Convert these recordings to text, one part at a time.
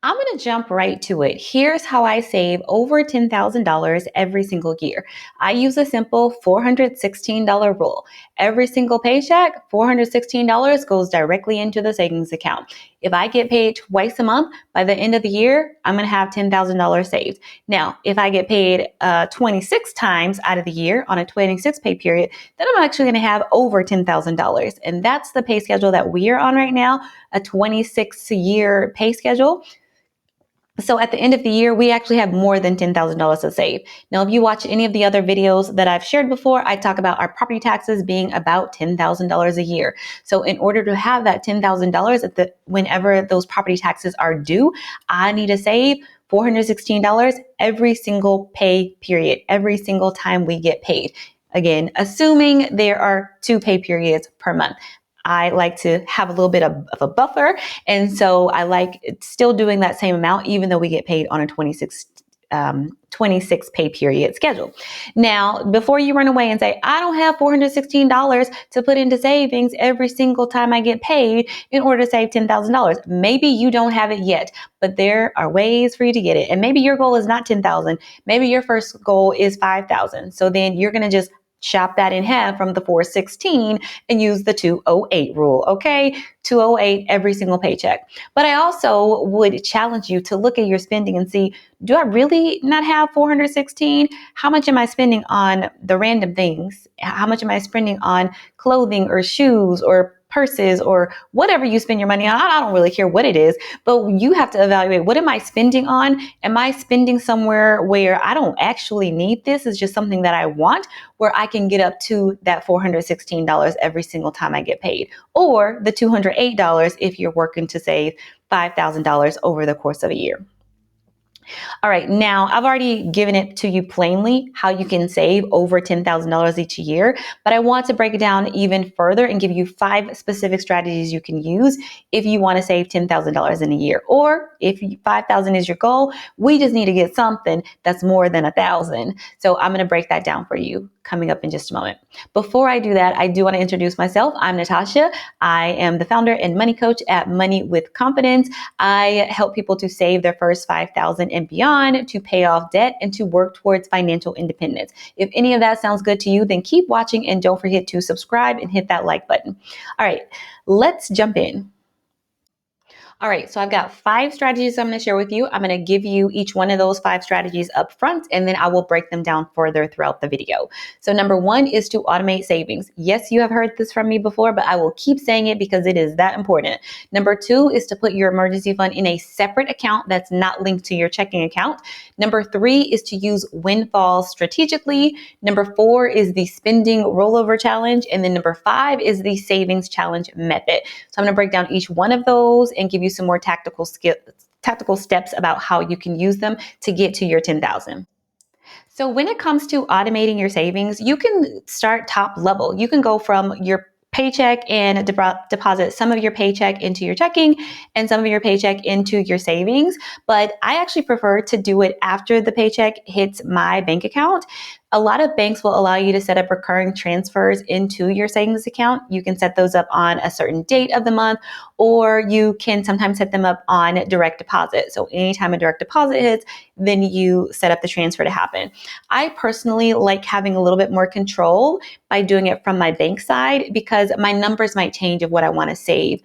I'm going to jump right to it. Here's how I save over $10,000 every single year. I use a simple $416 rule. Every single paycheck, $416 goes directly into the savings account. If I get paid twice a month, by the end of the year, I'm going to have $10,000 saved. Now, if I get paid 26 times out of the year on a 26 pay period, then I'm actually going to have over $10,000. And that's the pay schedule that we are on right now, a 26-year pay schedule. So at the end of the year, we actually have more than $10,000 to save. Now, if you watch any of the other videos that I've shared before, I talk about our property taxes being about $10,000 a year. So in order to have that $10,000 whenever those property taxes are due, I need to save $416 every single pay period, every single time we get paid. Again, assuming there are 2 pay periods per month. I like to have a little bit of a buffer. And so I like still doing that same amount, even though we get paid on a 26 pay period schedule. Now, before you run away and say, I don't have $416 to put into savings every single time I get paid in order to save $10,000. Maybe you don't have it yet, but there are ways for you to get it. And maybe your goal is not 10,000. Maybe your first goal is 5,000. So then you're going to just chop that in half from the 416 and use the 208 rule, okay? 208 every single paycheck. But I also would challenge you to look at your spending and see, do I really not have 416? How much am I spending on the random things? How much am I spending on clothing or shoes or purses or whatever you spend your money on? I don't really care what it is, but you have to evaluate, what am I spending on? Am I spending somewhere where I don't actually need this? It's just something that I want, where I can get up to that $416 every single time I get paid, or the $208 if you're working to save $5,000 over the course of a year. All right, now I've already given it to you plainly how you can save over $10,000 each year, but I want to break it down even further and give you 5 specific strategies you can use if you want to save $10,000 in a year. Or if 5,000 is your goal, we just need to get something that's more than 1,000. So I'm going to break that down for you coming up in just a moment. Before I do that, I do want to introduce myself. I'm Natasha. I am the founder and money coach at Money with Confidence. I help people to save their first 5,000 and beyond, to pay off debt, and to work towards financial independence. If any of that sounds good to you, then keep watching and don't forget to subscribe and hit that like button. All right, let's jump in. All right, so I've got 5 strategies I'm going to share with you. I'm going to give you each one of those 5 strategies up front, and then I will break them down further throughout the video. So number 1 is to automate savings. Yes, you have heard this from me before, but I will keep saying it because it is that important. Number 2 is to put your emergency fund in a separate account that's not linked to your checking account. Number 3 is to use windfalls strategically. Number 4 is the spending rollover challenge. And then number 5 is the savings challenge method. So I'm going to break down each one of those and give you some more tactical steps about how you can use them to get to your 10,000. So when it comes to automating your savings, you can start top level. You can go from your paycheck and deposit some of your paycheck into your checking and some of your paycheck into your savings. But I actually prefer to do it after the paycheck hits my bank account. A lot of banks will allow you to set up recurring transfers into your savings account. You can set those up on a certain date of the month, or you can sometimes set them up on direct deposit. So anytime a direct deposit hits, then you set up the transfer to happen. I personally like having a little bit more control by doing it from my bank side, because my numbers might change of what I want to save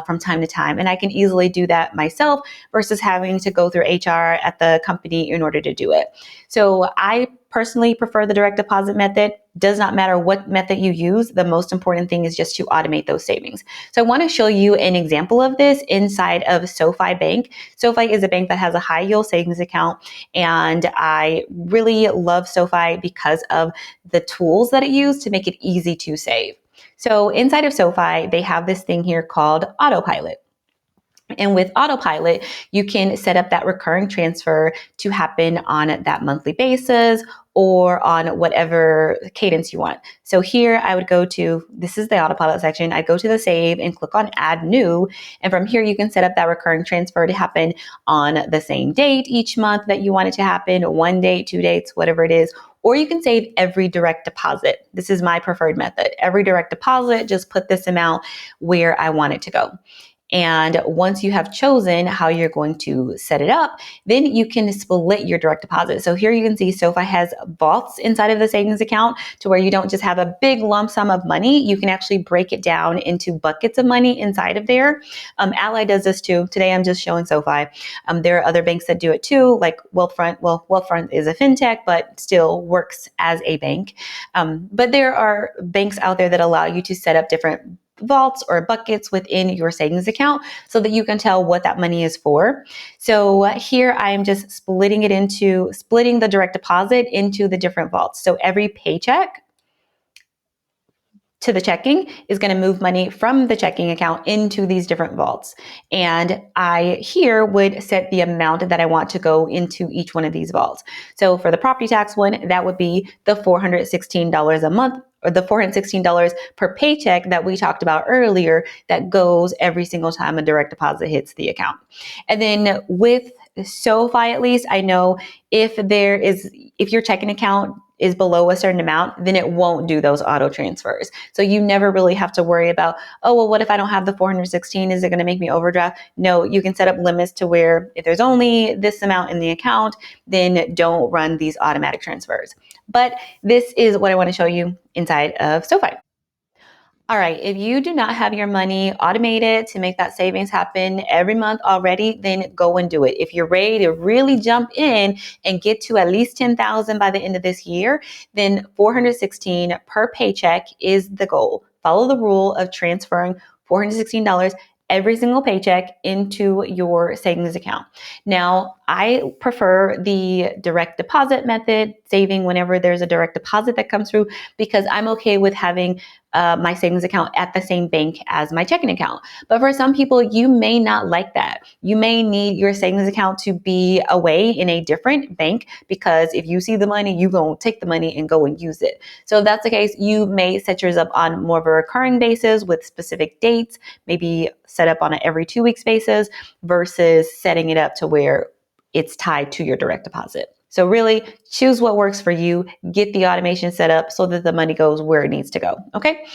from time to time. And I can easily do that myself versus having to go through HR at the company in order to do it. So I personally prefer the direct deposit method. Does not matter what method you use. The most important thing is just to automate those savings. So I want to show you an example of this inside of SoFi Bank. SoFi is a bank that has a high yield savings account, and I really love SoFi because of the tools that it uses to make it easy to save. So inside of SoFi, they have this thing here called autopilot. And with autopilot, you can set up that recurring transfer to happen on that monthly basis or on whatever cadence you want. So here I would go to, this is the autopilot section. I go to the save and click on add new. And from here, you can set up that recurring transfer to happen on the same date each month that you want it to happen, 1 date, 2 dates, whatever it is. Or you can save every direct deposit. This is my preferred method. Every direct deposit, just put this amount where I want it to go. And once you have chosen how you're going to set it up, then you can split your direct deposit. So here you can see SoFi has vaults inside of the savings account to where you don't just have a big lump sum of money. You can actually break it down into buckets of money inside of there. Ally does this too. Today I'm just showing SoFi. There are other banks that do it too, like Wealthfront. Well, Wealthfront is a fintech, but still works as a bank. But there are banks out there that allow you to set up different vaults or buckets within your savings account so that you can tell what that money is for. So here I'm just splitting the direct deposit into the different vaults. So every paycheck to the checking is going to move money from the checking account into these different vaults. And I here would set the amount that I want to go into each one of these vaults. So for the property tax one, that would be the $416 a month, or the $416 per paycheck that we talked about earlier, that goes every single time a direct deposit hits the account. And then with SoFi, at least, I know if your checking account is below a certain amount, then it won't do those auto transfers. So you never really have to worry about, oh, well, what if I don't have the 416? Is it going to make me overdraft? No, you can set up limits to where if there's only this amount in the account, then don't run these automatic transfers. But this is what I want to show you inside of SoFi. All right, if you do not have your money automated to make that savings happen every month already, then go and do it. If you're ready to really jump in and get to at least 10,000 by the end of this year, then 416 per paycheck is the goal. Follow the rule of transferring $416 every single paycheck into your savings account. Now, I prefer the direct deposit method, saving whenever there's a direct deposit that comes through, because I'm okay with having my savings account at the same bank as my checking account. But for some people, you may not like that. You may need your savings account to be away in a different bank, because if you see the money, you're going to take the money and go and use it. So if that's the case, you may set yours up on more of a recurring basis with specific dates, maybe set up on an every 2 weeks basis, versus setting it up to where it's tied to your direct deposit. So really choose what works for you, get the automation set up so that the money goes where it needs to go, okay?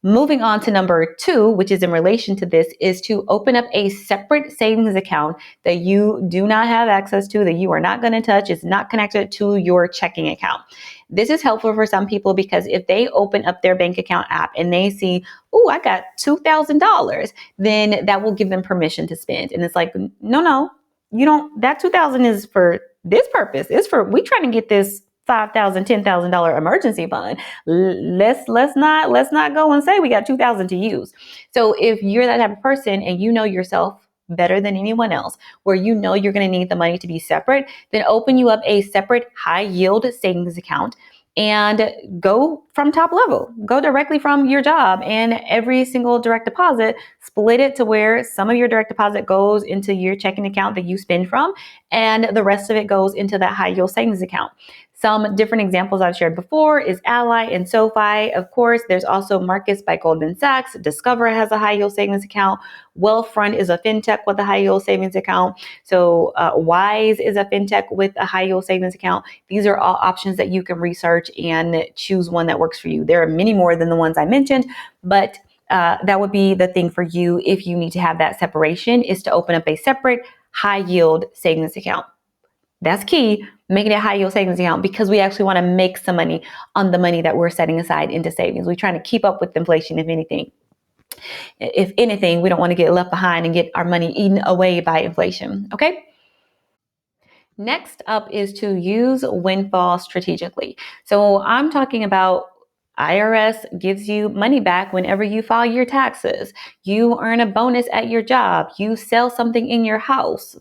Moving on to number 2, which is in relation to this, is to open up a separate savings account that you do not have access to, that you are not going to touch. It's not connected to your checking account. This is helpful for some people because if they open up their bank account app and they see, oh, I got $2,000, then that will give them permission to spend. And it's like, no, you don't, that $2,000 is for this purpose. It's for, we trying to get this $5,000, $10,000 emergency fund. Let's not go and say we got $2,000 to use. So if you're that type of person and you know yourself better than anyone else, where you know you're going to need the money to be separate, then open you up a separate high yield savings account and go from top level. Go directly from your job, and every single direct deposit, split it to where some of your direct deposit goes into your checking account that you spend from, and the rest of it goes into that high yield savings account. Some different examples I've shared before is Ally and SoFi. Of course, there's also Marcus by Goldman Sachs. Discover has a high yield savings account. Wealthfront is a fintech with a high yield savings account. So Wise is a fintech with a high yield savings account. These are all options that you can research and choose one that works for you. There are many more than the ones I mentioned, but that would be the thing for you if you need to have that separation, is to open up a separate high yield savings account. That's key, making it a high yield savings account, because we actually want to make some money on the money that we're setting aside into savings. We're trying to keep up with inflation, if anything. If anything, we don't want to get left behind and get our money eaten away by inflation, okay? Next up is to use windfalls strategically. So I'm talking about IRS gives you money back whenever you file your taxes. You earn a bonus at your job. You sell something in your house.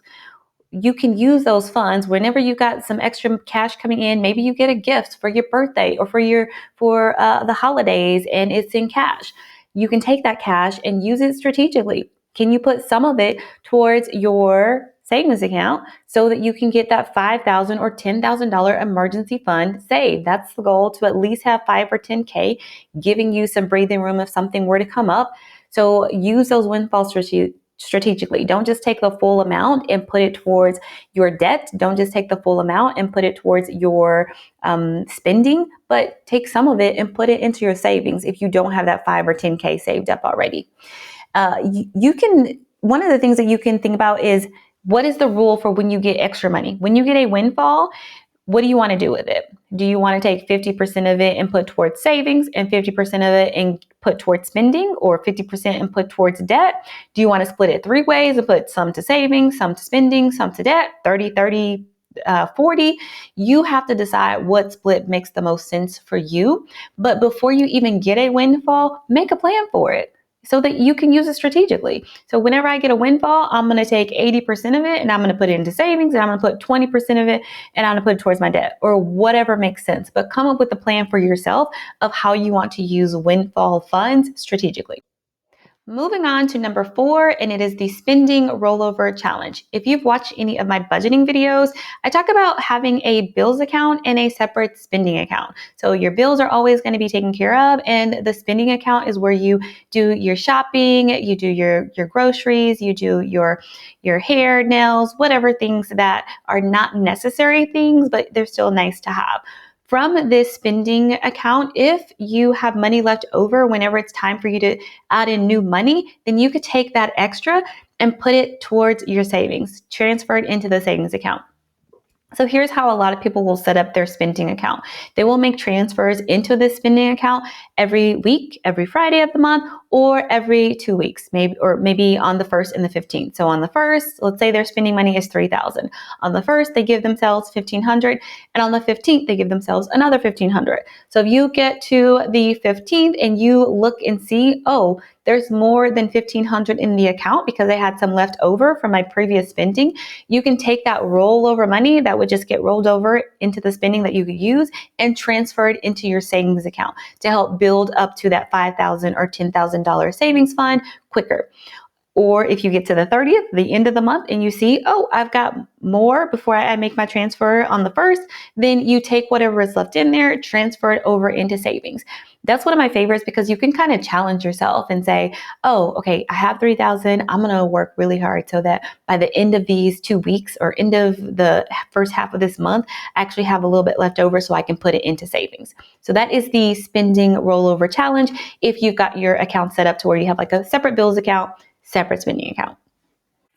You can use those funds whenever you got some extra cash coming in. Maybe you get a gift for your birthday or for the holidays, and it's in cash. You can take that cash and use it strategically. Can you put some of it towards your savings account so that you can get that $5,000 or $10,000 emergency fund saved? That's the goal, to at least have 5 or 10K, giving you some breathing room if something were to come up. So use those windfalls strategically. Don't just take the full amount and put it towards your debt. Don't just take the full amount and put it towards your spending, but take some of it and put it into your savings if you don't have that 5 or 10K saved up already. You can one of the things that you can think about is, what is the rule for when you get extra money? When you get a windfall, what do you want to do with it? Do you want to take 50% of it and put towards savings and 50% of it and put towards spending, or 50% and put towards debt? Do you want to split it 3 ways and put some to savings, some to spending, some to debt, 30, 30, 40? You have to decide what split makes the most sense for you. But before you even get a windfall, make a plan for it so that you can use it strategically. So whenever I get a windfall, I'm going to take 80% of it and I'm going to put it into savings, and I'm going to put 20% of it and I'm going to put it towards my debt, or whatever makes sense. But come up with a plan for yourself of how you want to use windfall funds strategically. Moving on to number 4, and it is the Spending Rollover Challenge. If you've watched any of my budgeting videos, I talk about having a bills account and a separate spending account. So your bills are always going to be taken care of, and the spending account is where you do your shopping, you do your groceries, you do your hair, nails, whatever things that are not necessary things, but they're still nice to have. From this spending account, if you have money left over whenever it's time for you to add in new money, then you could take that extra and put it towards your savings, transfer it into the savings account. So here's how a lot of people will set up their spending account. They will make transfers into this spending account every week, every Friday of the month, or every 2 weeks, maybe on the 1st and the 15th. So on the 1st, let's say their spending money is $3,000. On the 1st, they give themselves $1,500, and on the 15th, they give themselves another $1,500. So if you get to the 15th and you look and see, oh, there's more than $1,500 in the account because I had some left over from my previous spending, you can take that rollover money that would just get rolled over into the spending that you could use and transfer it into your savings account to help build up to that $5,000 or $10,000 savings fund quicker. Or if you get to the 30th, the end of the month, and you see, oh, I've got more before I make my transfer on the 1st, then you take whatever is left in there, transfer it over into savings. That's one of my favorites because you can kind of challenge yourself and say, oh, okay, I have 3,000. I'm going to work really hard so that by the end of these 2 weeks or end of the first half of this month, I actually have a little bit left over so I can put it into savings. So that is the Spending Rollover Challenge. If you've got your account set up to where you have like a separate bills account, separate spending account.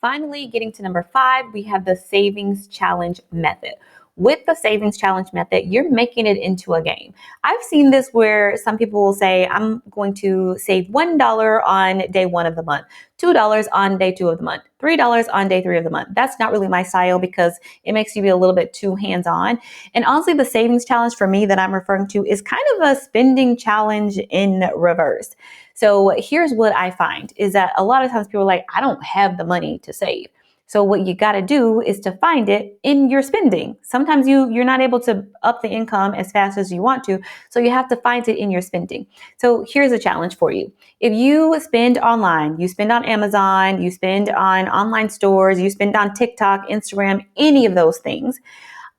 Finally, getting to number 5, we have the Savings Challenge method. With the Savings Challenge method, you're making it into a game. I've seen this where some people will say, I'm going to save $1 on day 1 of the month, $2 on day 2 of the month, $3 on day 3 of the month. That's not really my style because it makes you be a little bit too hands-on. And honestly, the Savings Challenge for me that I'm referring to is kind of a spending challenge in reverse. So here's what I find is that a lot of times people are like, I don't have the money to save. So what you got to do is to find it in your spending. Sometimes you're not able to up the income as fast as you want to, so you have to find it in your spending. So here's a challenge for you. If you spend online, you spend on Amazon, you spend on online stores, you spend on TikTok, Instagram, any of those things,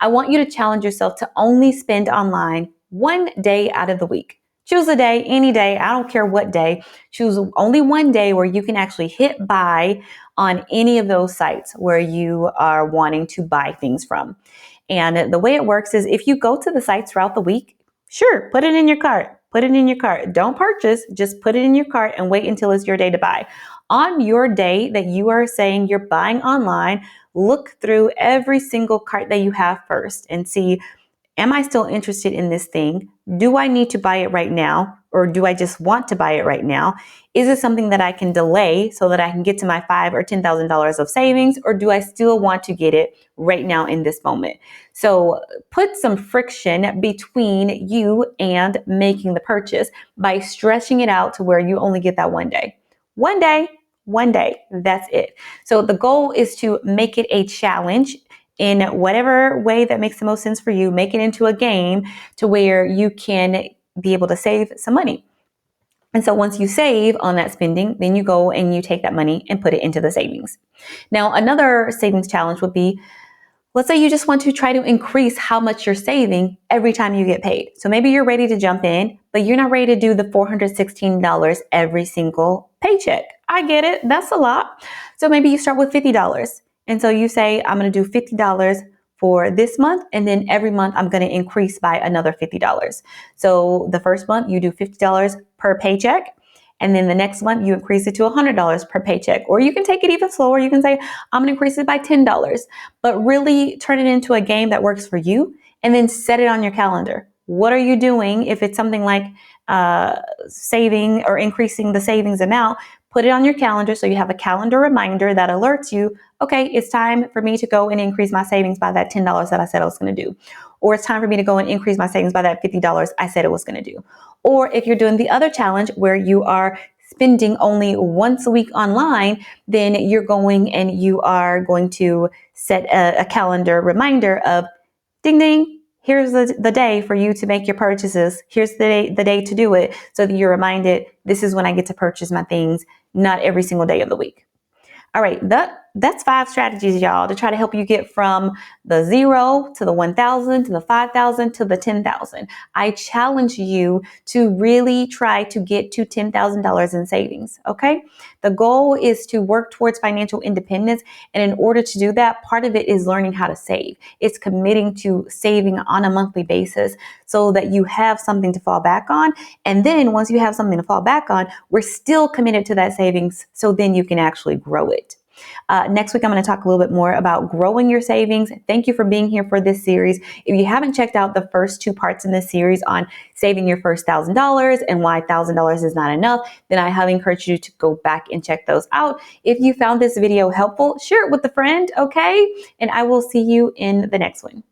I want you to challenge yourself to only spend online 1 day out of the week. Choose a day, any day, I don't care what day. Choose only 1 day where you can actually hit buy on any of those sites where you are wanting to buy things from. And the way it works is if you go to the sites throughout the week, sure, put it in your cart. Put it in your cart. Don't purchase, just put it in your cart and wait until it's your day to buy. On your day that you are saying you're buying online, look through every single cart that you have first and see, am I still interested in this thing? Do I need to buy it right now? Or do I just want to buy it right now? Is it something that I can delay so that I can get to my $5,000 or $10,000 of savings? Or do I still want to get it right now in this moment? So put some friction between you and making the purchase by stretching it out to where you only get that 1 day. 1 day, 1 day, that's it. So the goal is to make it a challenge in whatever way that makes the most sense for you. Make it into a game to where you can be able to save some money. And so once you save on that spending, then you go and you take that money and put it into the savings. Now, another savings challenge would be, let's say you just want to try to increase how much you're saving every time you get paid. So maybe you're ready to jump in, but you're not ready to do the $416 every single paycheck. I get it. That's a lot. So maybe you start with $50. And so you say, I'm going to do $50 for this month, and then every month I'm going to increase by another $50. So the first month you do $50 per paycheck, And then the next month you increase it to $100 per paycheck. Or you can take it even slower. You can say, I'm going to increase it by $10, but really turn it into a game that works for you and then set it on your calendar. What are you doing? If it's something like saving or increasing the savings amount, put it on your calendar so you have a calendar reminder that alerts you, okay, it's time for me to go and increase my savings by that $10 that I said I was going to do. Or it's time for me to go and increase my savings by that $50 I said it was going to do. Or if you're doing the other challenge where you are spending only once a week online, then you're going and you are going to set a calendar reminder of ding, ding, here's the day for you to make your purchases. Here's the day to do it so that you're reminded this is when I get to purchase my things, not every single day of the week. All right, that's 5 strategies, y'all, to try to help you get from the 0 to the 1,000 to the 5,000 to the 10,000. I challenge you to really try to get to $10,000 in savings, okay? The goal is to work towards financial independence, and in order to do that, part of it is learning how to save. It's committing to saving on a monthly basis so that you have something to fall back on, and then once you have something to fall back on, we're still committed to that savings, so then you can actually grow it. Next week, I'm going to talk a little bit more about growing your savings. Thank you for being here for this series. If you haven't checked out the first 2 parts in this series on saving your first $1,000 and why $1,000 is not enough, then I highly encourage you to go back and check those out. If you found this video helpful, share it with a friend, okay? And I will see you in the next one.